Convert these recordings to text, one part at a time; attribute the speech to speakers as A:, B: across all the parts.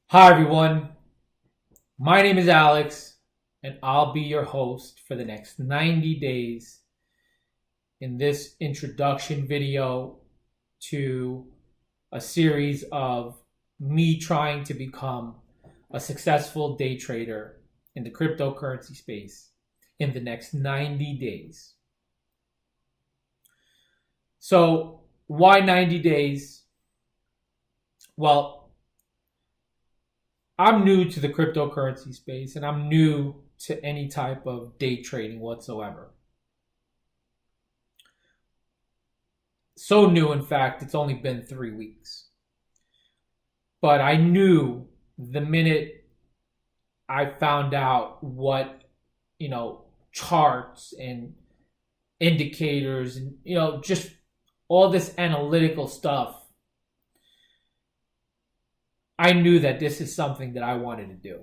A: Hi, everyone. My name is Alex, and I'll be your host for the next 90 days in this introduction video to a series of me trying to become a successful day trader in the cryptocurrency space in the next 90 days. So, why 90 days? Well, I'm new to the cryptocurrency space and I'm new to any type of day trading whatsoever. So new, in fact, it's only been 3 weeks. But I knew the minute I found out what, charts and indicators and, just all this analytical stuff, I knew that this is something that I wanted to do.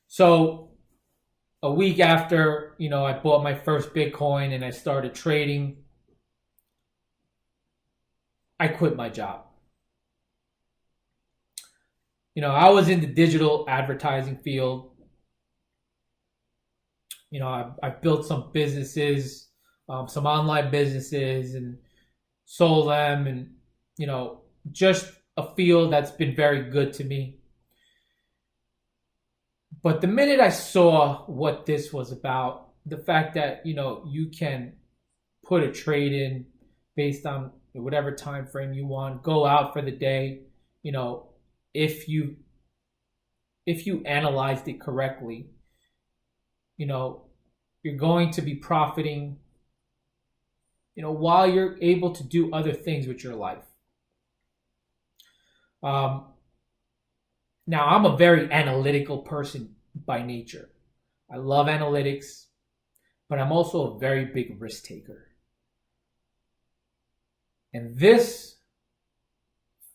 A: So a week after, I bought my first Bitcoin and I started trading, I quit my job. I was in the digital advertising field. I've built some businesses, some online businesses, and sold them, and just a field that's been very good to me. But the minute I saw what this was about, the fact that you can put a trade in based on whatever time frame you want, go out for the day, you know, if you if you analyzed it correctly, you know, you're going to be profiting, while you're able to do other things with your life. Um, Now, I'm a very analytical person by nature. I love analytics, but I'm also a very big risk taker. And this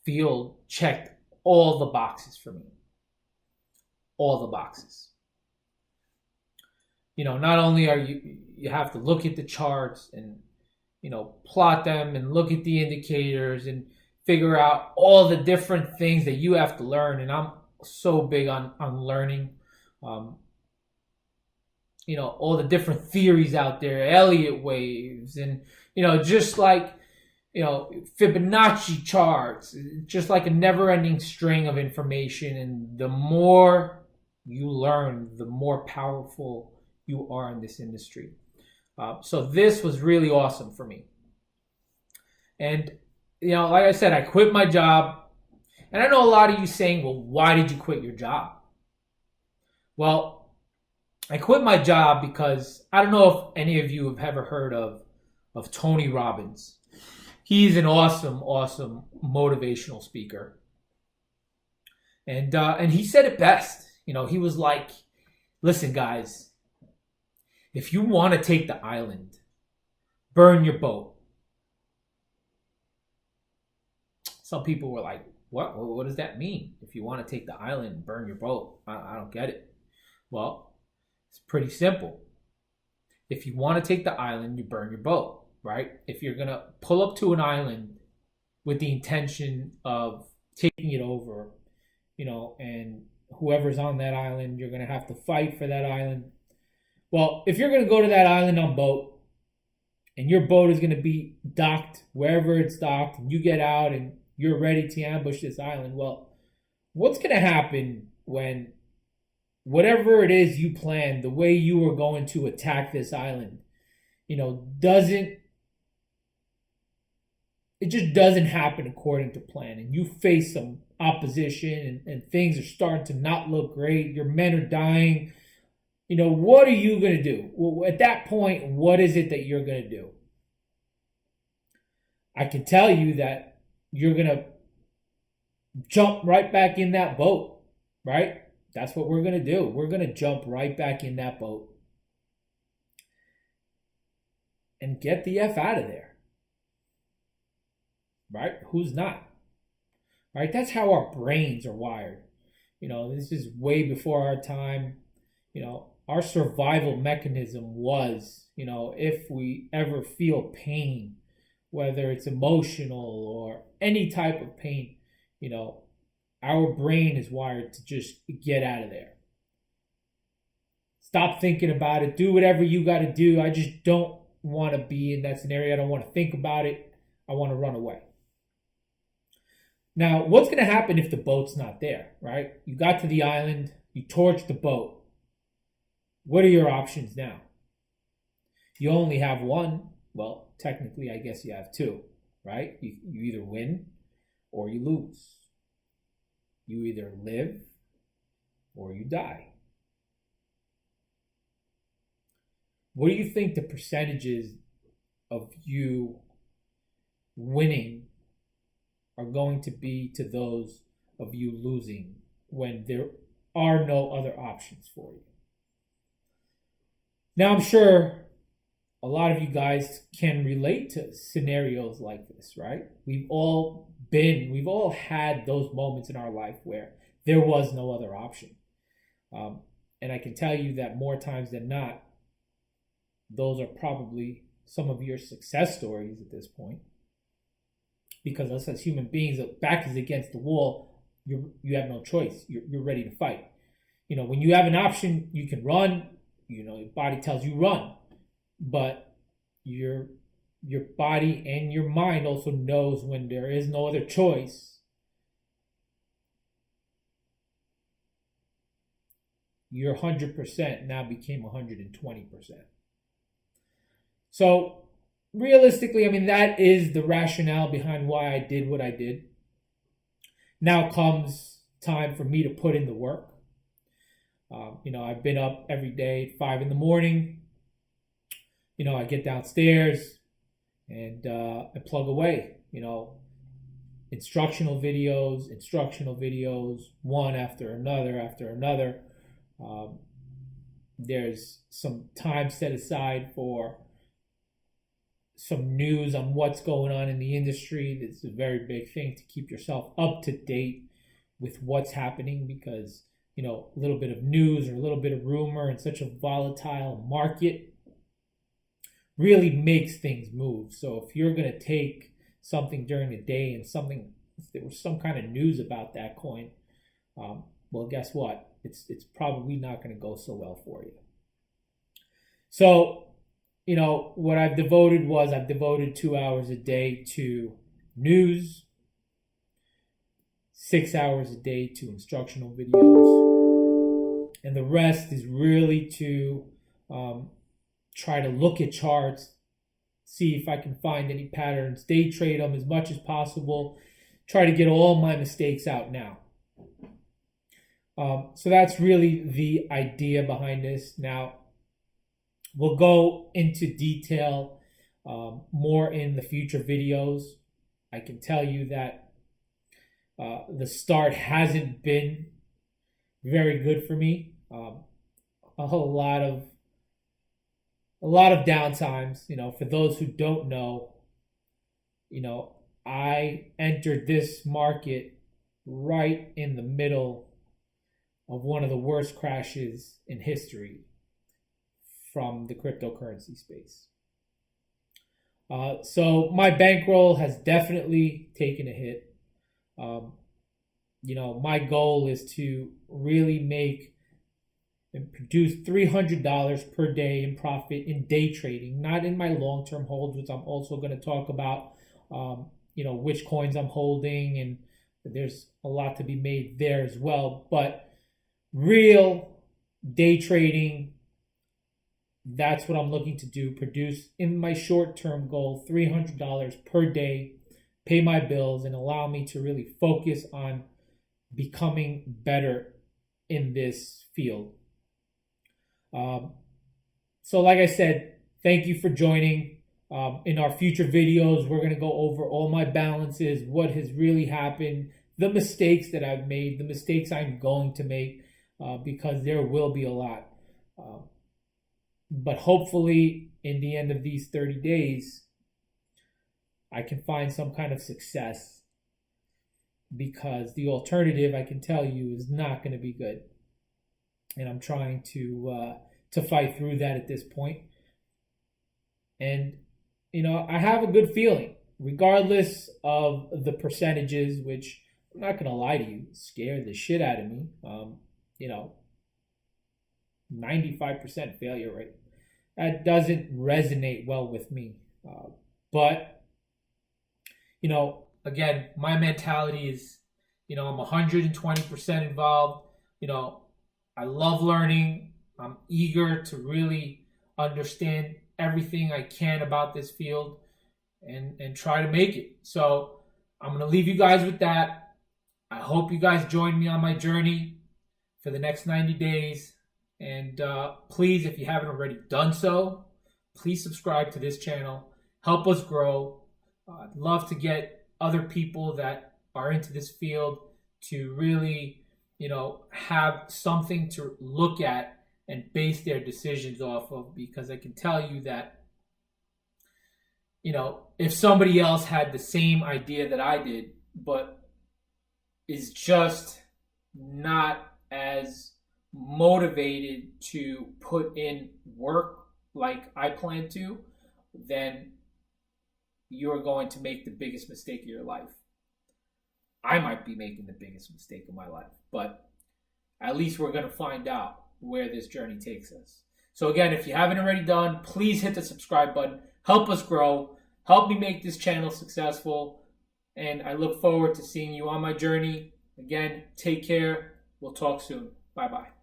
A: field checked all the boxes for me. All the boxes. Not only are you have to look at the charts and plot them and look at the indicators and figure out all the different things that you have to learn. And I'm so big on learning. Um, all the different theories out there, Elliott waves, and just like Fibonacci charts, just like a never-ending string of information. And the more you learn, the more powerful you are in this industry. So this was really awesome for me. And like I said, I quit my job. And I know a lot of you saying, well, why did you quit your job? Well, I quit my job because I don't know if any of you have ever heard of Tony Robbins. He's an awesome, awesome motivational speaker. And he said it best. He was like, listen, guys, if you want to take the island, burn your boat. Some people were like, what does that mean? If you want to take the island, burn your boat. I don't get it. Well, it's pretty simple. If you want to take the island, you burn your boat, right? If you're going to pull up to an island with the intention of taking it over, and whoever's on that island, you're going to have to fight for that island. Well, if you're going to go to that island on boat and your boat is going to be docked wherever it's docked, and you get out and you're ready to ambush this island, well, what's going to happen when whatever it is you planned, the way you are going to attack this island, it just doesn't happen according to plan, and you face some opposition, and things are starting to not look great. Your men are dying. What are you going to do? Well, at that point, what is it that you're going to do? I can tell you that you're going to jump right back in that boat, right? That's what we're going to do. We're going to jump right back in that boat and get the F out of there, right? Who's not, right? That's how our brains are wired. This is way before our time. Our survival mechanism was, if we ever feel pain, whether it's emotional or any type of pain, our brain is wired to just get out of there. Stop thinking about it. Do whatever you got to do. I just don't want to be in that scenario. I don't want to think about it. I want to run away. Now, what's going to happen if the boat's not there, right? You got to the island. You torched the boat. What are your options now? You only have one. Well, technically, I guess you have two, right? You either win or you lose. You either live or you die. What do you think the percentages of you winning are going to be to those of you losing when there are no other options for you? Now, I'm sure a lot of you guys can relate to scenarios like this, right? We've all had those moments in our life where there was no other option. And I can tell you that more times than not, those are probably some of your success stories at this point. Because us as human beings, the back is against the wall, you have no choice. You're ready to fight. When you have an option, you can run. Your body tells you run. But your body and your mind also knows when there is no other choice. Your 100% now became 120%. So realistically, that is the rationale behind why I did what I did. Now comes time for me to put in the work. I've been up every day at 5 a.m. I get downstairs and I plug away, instructional videos, one after another. There's some time set aside for some news on what's going on in the industry. It's a very big thing to keep yourself up to date with what's happening because, a little bit of news or a little bit of rumor in such a volatile market really makes things move. So if you're going to take something during the day and if there was some kind of news about that coin, well, guess what? It's probably not going to go so well for you. So, what I've devoted 2 hours a day to news, 6 hours a day to instructional videos, and the rest is really to try to look at charts, see if I can find any patterns, day trade them as much as possible, try to get all my mistakes out now. So that's really the idea behind this. Now, we'll go into detail more in the future videos. I can tell you that the start hasn't been very good for me. A lot of downtimes. For those who don't know, I entered this market right in the middle of one of the worst crashes in history from the cryptocurrency space. So my bankroll has definitely taken a hit. My goal is to really make and produce $300 per day in profit in day trading, not in my long-term holds, which I'm also going to talk about, which coins I'm holding, and there's a lot to be made there as well. But real day trading, that's what I'm looking to do, produce in my short-term goal, $300 per day, pay my bills, and allow me to really focus on becoming better in this field. So like I said, thank you for joining. In our future videos, we're going to go over all my balances, what has really happened, the mistakes that I've made, the mistakes I'm going to make, because there will be a lot. But hopefully, in the end of these 30 days, I can find some kind of success, because the alternative, I can tell you, is not going to be good. And I'm trying to fight through that at this point. And, I have a good feeling. regardless of the percentages, which I'm not gonna lie to you, scared the shit out of me. 95% failure rate. That doesn't resonate well with me. But again, my mentality is, I'm 120% involved. I love learning. I'm eager to really understand everything I can about this field and try to make it. So I'm going to leave you guys with that. I hope you guys join me on my journey for the next 90 days. And please, if you haven't already done so, please subscribe to this channel. Help us grow. I'd love to get other people that are into this field to really, have something to look at and base their decisions off of, because I can tell you that, if somebody else had the same idea that I did, but is just not as motivated to put in work like I plan to, then you're going to make the biggest mistake of your life. I might be making the biggest mistake of my life, but at least we're going to find out where this journey takes us. So again, if you haven't already done, please hit the subscribe button. Help us grow. Help me make this channel successful. And I look forward to seeing you on my journey. Again, take care. We'll talk soon. Bye-bye.